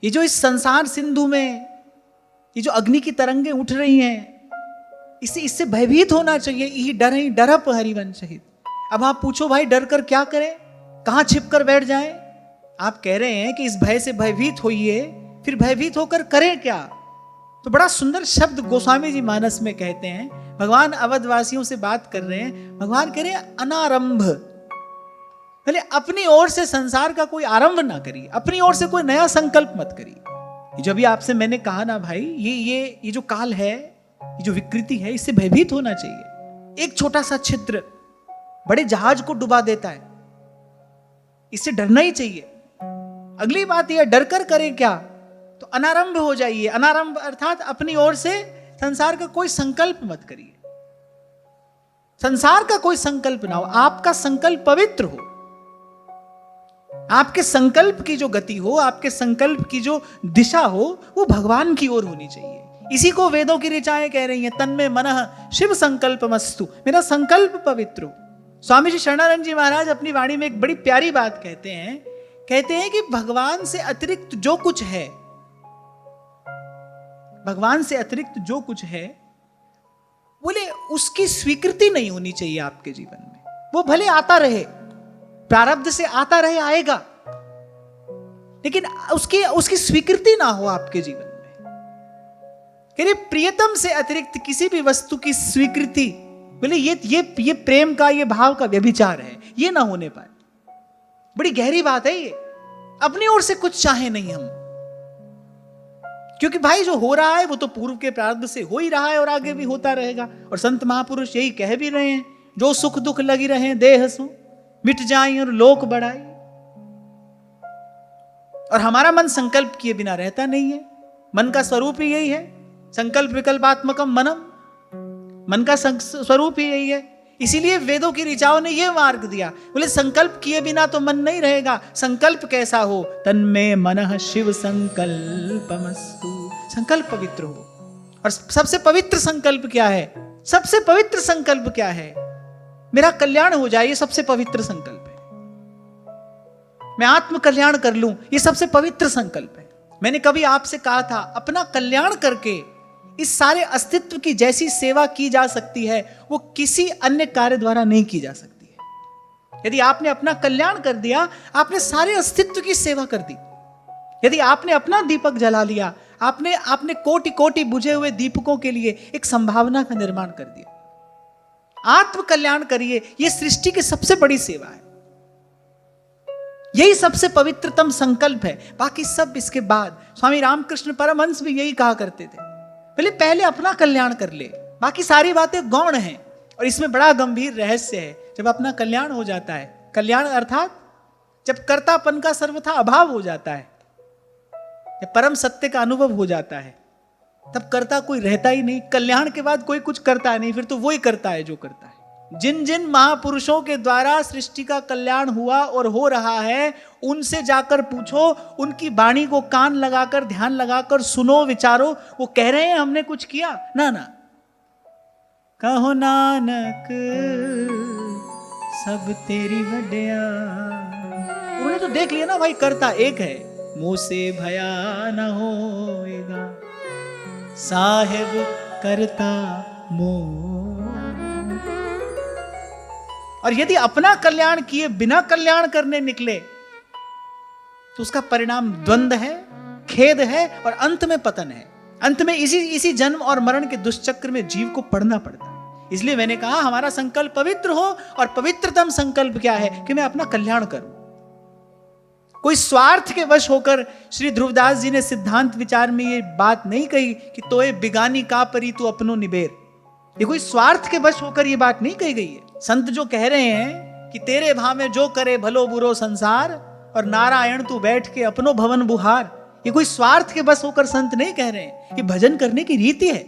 ये जो इस संसार सिंधु में ये जो अग्नि की तरंगें उठ रही हैं, इससे भयभीत होना चाहिए। यही डर ही डरप हरिवंश हित। अब आप पूछो भाई डर कर क्या करें, कहां छिप कर बैठ जाएं? आप कह रहे हैं कि इस भय से भयभीत होइए, फिर भयभीत होकर करें क्या? तो बड़ा सुंदर शब्द गोस्वामी जी मानस में कहते हैं। भगवान अवधवासियों से बात कर रहे हैं। भगवान कह रहे हैं अनारंभ, पहले अपनी ओर से संसार का कोई आरंभ ना करिए, अपनी ओर से कोई नया संकल्प मत करिए। जो भी आपसे मैंने कहा ना भाई, ये जो काल है, ये जो विकृति है, इससे भयभीत होना चाहिए। एक छोटा सा छिद्र बड़े जहाज को डुबा देता है, इससे डरना ही चाहिए। अगली बात यह, डर कर करें क्या? तो अनारंभ हो जाइए। अनारंभ अर्थात अपनी ओर से संसार का कोई संकल्प मत करिए, संसार का कोई संकल्प ना हो। आपका संकल्प पवित्र हो, आपके संकल्प की जो गति हो, आपके संकल्प की जो दिशा हो, वो भगवान की ओर होनी चाहिए। इसी को वेदों की ऋचाएं कह रही हैं, तन्मे मनः शिव संकल्पमस्तु, मेरा संकल्प पवित्र हो। स्वामी जी शरणानंद जी महाराज अपनी वाणी में एक बड़ी प्यारी बात कहते हैं कि भगवान से अतिरिक्त जो कुछ है, भगवान से अतिरिक्त जो कुछ है, बोले उसकी स्वीकृति नहीं होनी चाहिए आपके जीवन में। वो भले आता रहे, प्रारब्ध से आता रहे, आएगा, लेकिन उसकी स्वीकृति ना हो आपके जीवन में। कह रहे प्रियतम से अतिरिक्त किसी भी वस्तु की स्वीकृति, बोले ये प्रेम का, ये भाव का व्यभिचार है, ये ना होने पाए। बड़ी गहरी बात है ये। अपनी ओर से कुछ चाहे नहीं हम, क्योंकि भाई जो हो रहा है वो तो पूर्व के प्रारब्ध से हो ही रहा है और आगे भी होता रहेगा। और संत महापुरुष यही कह भी रहे हैं, जो सुख दुख लगी रहे देह सु मिट जाए और लोक बढ़ाई। और हमारा मन संकल्प किए बिना रहता नहीं है। मन का स्वरूप ही यही है, संकल्प विकल्पात्मकम मनम, मन का स्वरूप ही यही है। इसीलिए वेदों की ऋचाओं ने यह मार्ग दिया, बोले संकल्प किए बिना तो मन नहीं रहेगा। संकल्प कैसा हो? तन्मे मनः शिव संकल्पमस्तु, संकल्प पवित्र हो। और सबसे पवित्र संकल्प क्या है? सबसे पवित्र संकल्प क्या है? मेरा कल्याण हो जाए, ये सबसे पवित्र संकल्प है। मैं आत्म कल्याण कर लूं, ये सबसे पवित्र संकल्प है। मैंने कभी आपसे कहा था, अपना कल्याण करके इस सारे अस्तित्व की जैसी सेवा की जा सकती है, वो किसी अन्य कार्य द्वारा नहीं की जा सकती है। यदि आपने अपना कल्याण कर दिया, आपने सारे अस्तित्व की सेवा कर दी। यदि आपने अपना दीपक जला लिया, आपने कोटि कोटि बुझे हुए दीपकों के लिए एक संभावना का निर्माण कर दिया। आत्म कल्याण करिए, यह सृष्टि की सबसे बड़ी सेवा है। यही सबसे पवित्रतम संकल्प है। बाकी सब इसके बाद। स्वामी रामकृष्ण परमहंस भी यही कहा करते थे, पहले अपना कल्याण कर ले, बाकी सारी बातें गौण हैं। और इसमें बड़ा गंभीर रहस्य है। जब अपना कल्याण हो जाता है, कल्याण अर्थात जब कर्तापन का सर्वथा अभाव हो जाता है, जब परम सत्य का अनुभव हो जाता है, तब कर्ता कोई रहता ही नहीं। कल्याण के बाद कोई कुछ करता नहीं, फिर तो वही करता है जो करता है। जिन जिन महापुरुषों के द्वारा सृष्टि का कल्याण हुआ और हो रहा है, उनसे जाकर पूछो, उनकी वाणी को कान लगाकर, ध्यान लगाकर सुनो, विचारो। वो कह रहे हैं हमने कुछ किया? ना ना। कहो नानक सब तेरी वड्या। उन्होंने तो देख लिया ना भाई, करता एक है, मुंह से भया न होएगा, साहेब करता मोह। और यदि अपना कल्याण किए बिना कल्याण करने निकले, तो उसका परिणाम द्वंद्व है, खेद है और अंत में पतन है। अंत में इसी जन्म और मरण के दुष्चक्र में जीव को पड़ना पड़ता है। इसलिए मैंने कहा हमारा संकल्प पवित्र हो, और पवित्रतम संकल्प क्या है? कि मैं अपना कल्याण करूं। कोई स्वार्थ के वश होकर, श्री ध्रुवदास जी ने सिद्धांत विचार में ये बात नहीं कही कि तोए बिगानी का परी तू अपनो निबेर। ये कोई स्वार्थ के वश होकर ये बात नहीं कही गई है। संत जो कह रहे हैं कि तेरे भाव में जो करे भलो बुरो संसार, और नारायण तू बैठ के अपनो भवन बुहार, ये कोई स्वार्थ के बस होकर संत नहीं कह रहे हैं। ये भजन करने की रीति है।